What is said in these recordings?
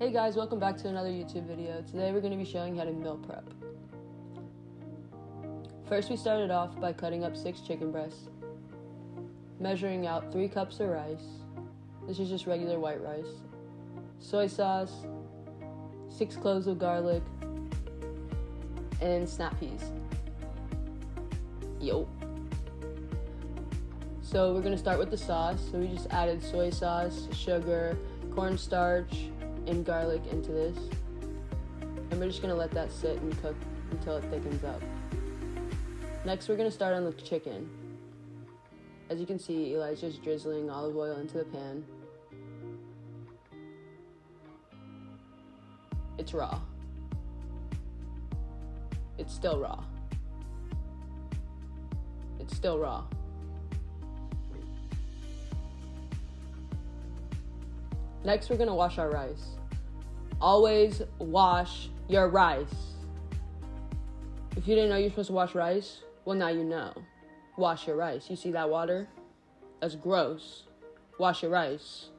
Hey guys, welcome back to another YouTube video. Today we're going to be showing how to meal prep. First we started off by cutting up 6 chicken breasts, measuring out 3 cups of rice. This is just regular white rice. Soy sauce, 6 cloves of garlic, and snap peas. Yo. So we're going to start with the sauce. So we just added soy sauce, sugar, cornstarch, and garlic into this, and we're just going to let that sit and cook until it thickens up. Next we're going to start on the chicken. As you can see, Eli's just drizzling olive oil into the pan. It's raw. It's still raw. It's still raw. Next, we're gonna wash our rice. Always wash your rice. If you didn't know you're supposed to wash rice, well, now you know. Wash your rice. You see that water? That's gross. Wash your rice.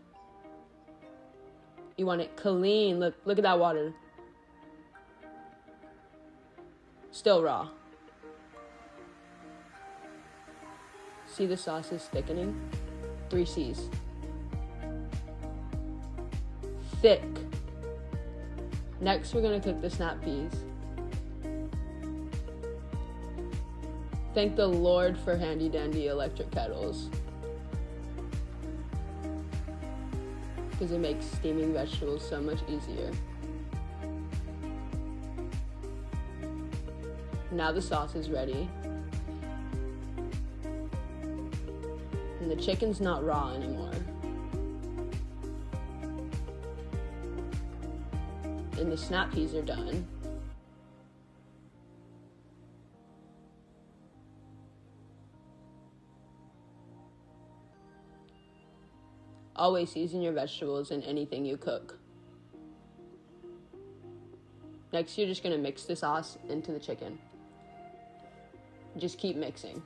You want it clean. Look at that water. Still raw. See the sauce is thickening? 3 C's. Thick. Next, we're going to cook the snap peas. Thank the Lord for handy dandy electric kettles, because it makes steaming vegetables so much easier. Now the sauce is ready. And the chicken's not raw anymore. And the snap peas are done. Always season your vegetables in anything you cook. Next, you're just going to mix the sauce into the chicken. Just keep mixing.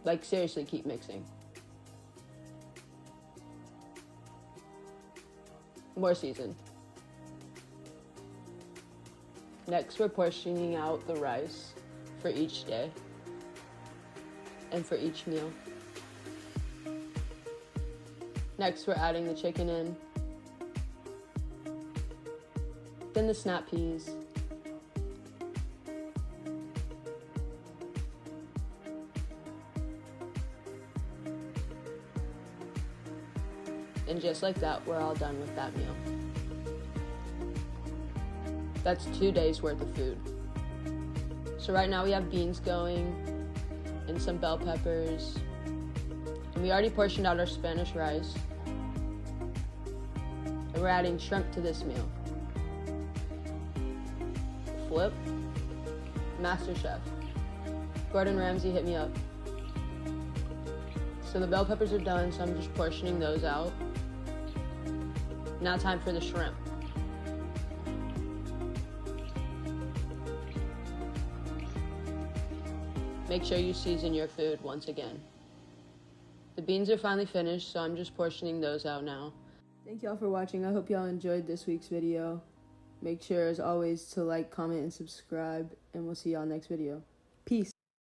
Like, seriously, keep mixing. More season. Next, we're portioning out the rice for each day and for each meal. Next, we're adding the chicken in, then the snap peas, and just like that, we're all done with that meal. That's 2 days worth of food. So right now we have beans going, and some bell peppers, and we already portioned out our Spanish rice, and we're adding shrimp to this meal. Flip. Master Chef. Gordon Ramsay, hit me up. So the bell peppers are done, so I'm just portioning those out. Now time for the shrimp. Make sure you season your food once again. The beans are finally finished, so I'm just portioning those out now. Thank y'all for watching. I hope y'all enjoyed this week's video. Make sure, as always, to like, comment, and subscribe, and we'll see y'all next video. Peace.